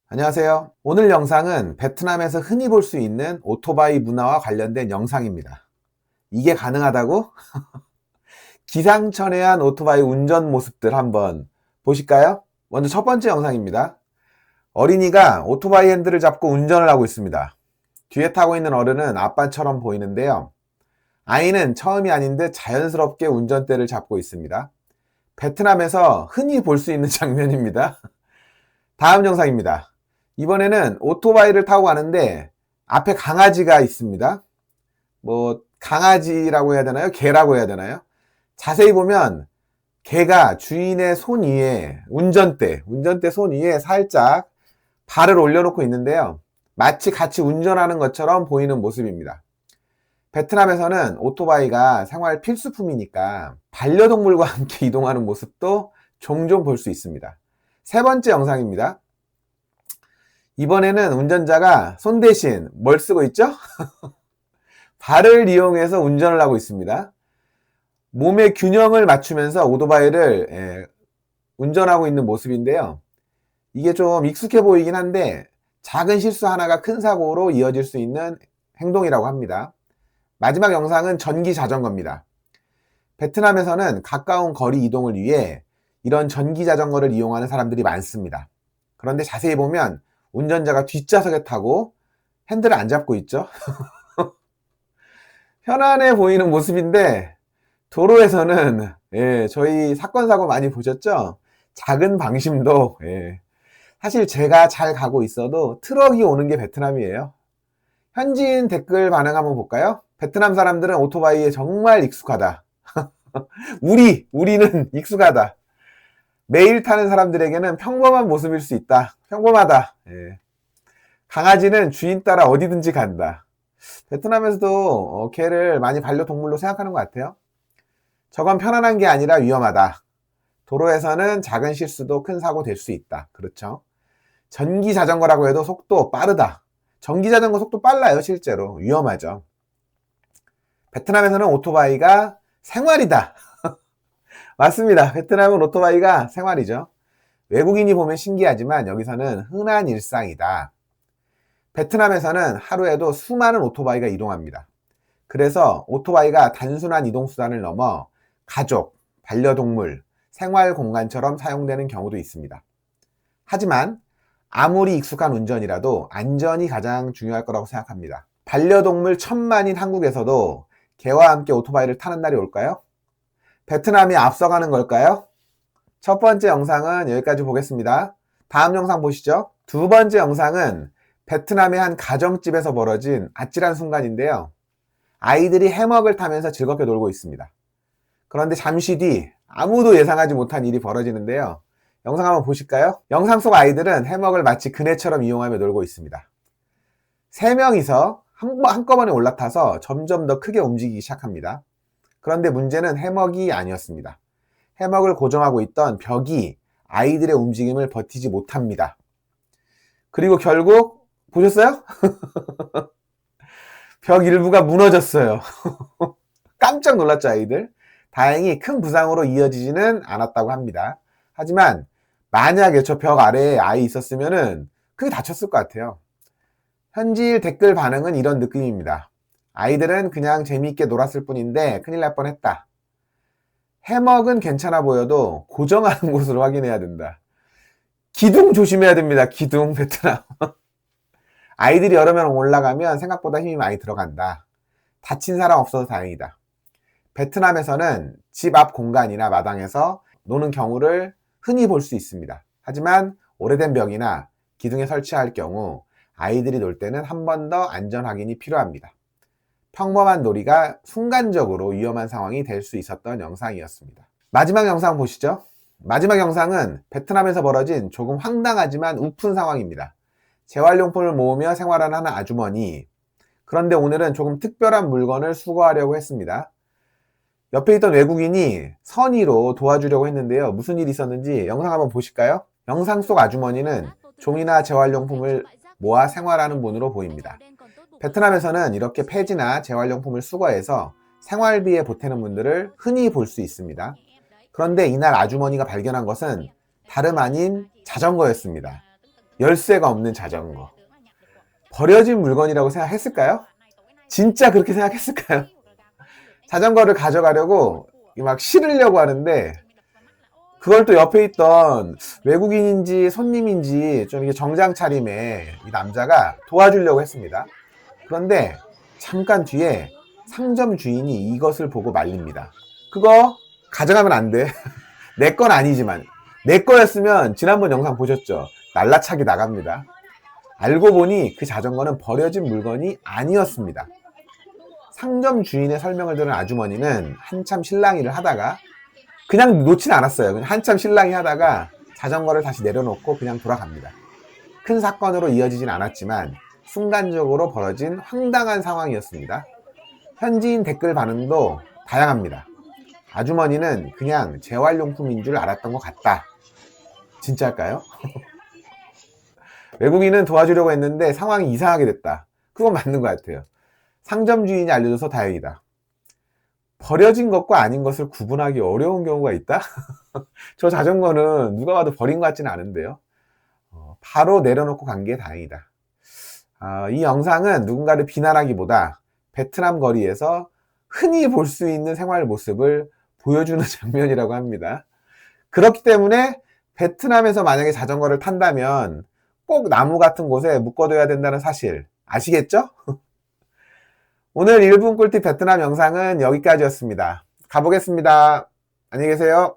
안녕하세요. 오늘 영상은 베트남에서 흔히 볼 수 있는 오토바이 문화와 관련된 영상입니다. 이게 가능하다고? 기상천외한 오토바이 운전 모습들 한번 보실까요? 먼저 첫 번째 영상입니다. 어린이가 오토바이 핸들을 잡고 운전을 하고 있습니다. 뒤에 타고 있는 어른은 아빠처럼 보이는데요. 아이는 처음이 아닌 듯 자연스럽게 운전대를 잡고 있습니다. 베트남에서 흔히 볼 수 있는 장면입니다. 다음 영상입니다. 이번에는 오토바이를 타고 가는데 앞에 강아지가 있습니다. 강아지라고 해야 되나요? 개라고 해야 되나요? 자세히 보면 개가 주인의 손 위에 운전대 손 위에 살짝 발을 올려놓고 있는데요. 마치 같이 운전하는 것처럼 보이는 모습입니다. 베트남에서는 오토바이가 생활 필수품이니까 반려동물과 함께 이동하는 모습도 종종 볼 수 있습니다. 세 번째 영상입니다. 이번에는 운전자가 손 대신 뭘 쓰고 있죠? 발을 이용해서 운전을 하고 있습니다. 몸의 균형을 맞추면서 오토바이를 운전하고 있는 모습인데요. 이게 좀 익숙해 보이긴 한데 작은 실수 하나가 큰 사고로 이어질 수 있는 행동이라고 합니다. 마지막 영상은 전기 자전거입니다. 베트남에서는 가까운 거리 이동을 위해 이런 전기 자전거를 이용하는 사람들이 많습니다. 그런데 자세히 보면 운전자가 뒷좌석에 타고 핸들을 안 잡고 있죠. 편안해 보이는 모습인데 도로에서는 저희 사건 사고 많이 보셨죠? 작은 방심도 사실 제가 잘 가고 있어도 트럭이 오는 게 베트남이에요. 현지인 댓글 반응 한번 볼까요? 베트남 사람들은 오토바이에 정말 익숙하다. 우리는 익숙하다. 매일 타는 사람들에게는 평범한 모습일 수 있다. 평범하다. 강아지는 주인 따라 어디든지 간다. 베트남에서도 개를 많이 반려동물로 생각하는 것 같아요. 저건 편안한 게 아니라 위험하다. 도로에서는 작은 실수도 큰 사고 될 수 있다. 그렇죠. 전기 자전거라고 해도 속도 빠르다. 전기 자전거 속도 빨라요. 실제로 위험하죠. 베트남에서는 오토바이가 생활이다. 맞습니다. 베트남은 오토바이가 생활이죠. 외국인이 보면 신기하지만 여기서는 흔한 일상이다. 베트남에서는 하루에도 수많은 오토바이가 이동합니다. 그래서 오토바이가 단순한 이동수단을 넘어 가족, 반려동물, 생활 공간처럼 사용되는 경우도 있습니다. 하지만 아무리 익숙한 운전이라도 안전이 가장 중요할 거라고 생각합니다. 반려동물 천만인 한국에서도 개와 함께 오토바이를 타는 날이 올까요? 베트남이 앞서가는 걸까요? 첫 번째 영상은 여기까지 보겠습니다. 다음 영상 보시죠. 두 번째 영상은 베트남의 한 가정집에서 벌어진 아찔한 순간인데요. 아이들이 해먹을 타면서 즐겁게 놀고 있습니다. 그런데 잠시 뒤 아무도 예상하지 못한 일이 벌어지는데요. 영상 한번 보실까요? 영상 속 아이들은 해먹을 마치 그네처럼 이용하며 놀고 있습니다. 3명이서 한꺼번에 올라타서 점점 더 크게 움직이기 시작합니다. 그런데 문제는 해먹이 아니었습니다. 해먹을 고정하고 있던 벽이 아이들의 움직임을 버티지 못합니다. 그리고 결국 보셨어요? 벽 일부가 무너졌어요. 깜짝 놀랐죠, 아이들. 다행히 큰 부상으로 이어지지는 않았다고 합니다. 하지만 만약에 저 벽 아래에 아이 있었으면은 크게 다쳤을 것 같아요. 현지일 댓글 반응은 이런 느낌입니다. 아이들은 그냥 재미있게 놀았을 뿐인데 큰일 날 뻔했다. 해먹은 괜찮아 보여도 고정하는 곳으로 확인해야 된다. 기둥 조심해야 됩니다. 기둥 베트남. 아이들이 여러 명 올라가면 생각보다 힘이 많이 들어간다. 다친 사람 없어서 다행이다. 베트남에서는 집 앞 공간이나 마당에서 노는 경우를 흔히 볼 수 있습니다. 하지만 오래된 벽이나 기둥에 설치할 경우 아이들이 놀 때는 한 번 더 안전 확인이 필요합니다. 평범한 놀이가 순간적으로 위험한 상황이 될 수 있었던 영상이었습니다. 마지막 영상 보시죠. 마지막 영상은 베트남에서 벌어진 조금 황당하지만 우픈 상황입니다. 재활용품을 모으며 생활하는 한 아주머니. 그런데 오늘은 조금 특별한 물건을 수거하려고 했습니다. 옆에 있던 외국인이 선의로 도와주려고 했는데요. 무슨 일이 있었는지 영상 한번 보실까요? 영상 속 아주머니는 종이나 재활용품을 모아 생활하는 분으로 보입니다. 베트남에서는 이렇게 폐지나 재활용품을 수거해서 생활비에 보태는 분들을 흔히 볼 수 있습니다. 그런데 이날 아주머니가 발견한 것은 다름 아닌 자전거였습니다. 열쇠가 없는 자전거. 버려진 물건이라고 생각했을까요? 진짜 그렇게 생각했을까요? 자전거를 가져가려고 막 실으려고 하는데 그걸 또 옆에 있던 외국인인지 손님인지 좀 이게 정장 차림의 이 남자가 도와주려고 했습니다. 그런데 잠깐 뒤에 상점 주인이 이것을 보고 말립니다. 그거 가져가면 안 돼. 내 건 아니지만. 내 거였으면 지난번 영상 보셨죠? 날라차기 나갑니다. 알고 보니 그 자전거는 버려진 물건이 아니었습니다. 상점 주인의 설명을 들은 아주머니는 한참 실랑이를 하다가 그냥 놓진 않았어요. 그냥 한참 실랑이 하다가 자전거를 다시 내려놓고 그냥 돌아갑니다. 큰 사건으로 이어지진 않았지만 순간적으로 벌어진 황당한 상황이었습니다. 현지인 댓글 반응도 다양합니다. 아주머니는 그냥 재활용품인 줄 알았던 것 같다. 진짜일까요? 외국인은 도와주려고 했는데 상황이 이상하게 됐다. 그건 맞는 것 같아요. 상점 주인이 알려줘서 다행이다. 버려진 것과 아닌 것을 구분하기 어려운 경우가 있다? 저 자전거는 누가 봐도 버린 것 같지는 않은데요. 바로 내려놓고 간 게 다행이다. 이 영상은 누군가를 비난하기보다 베트남 거리에서 흔히 볼 수 있는 생활 모습을 보여주는 장면이라고 합니다. 그렇기 때문에 베트남에서 만약에 자전거를 탄다면 꼭 나무 같은 곳에 묶어둬야 된다는 사실 아시겠죠? 오늘 1분 꿀팁 베트남 영상은 여기까지였습니다. 가보겠습니다. 안녕히 계세요.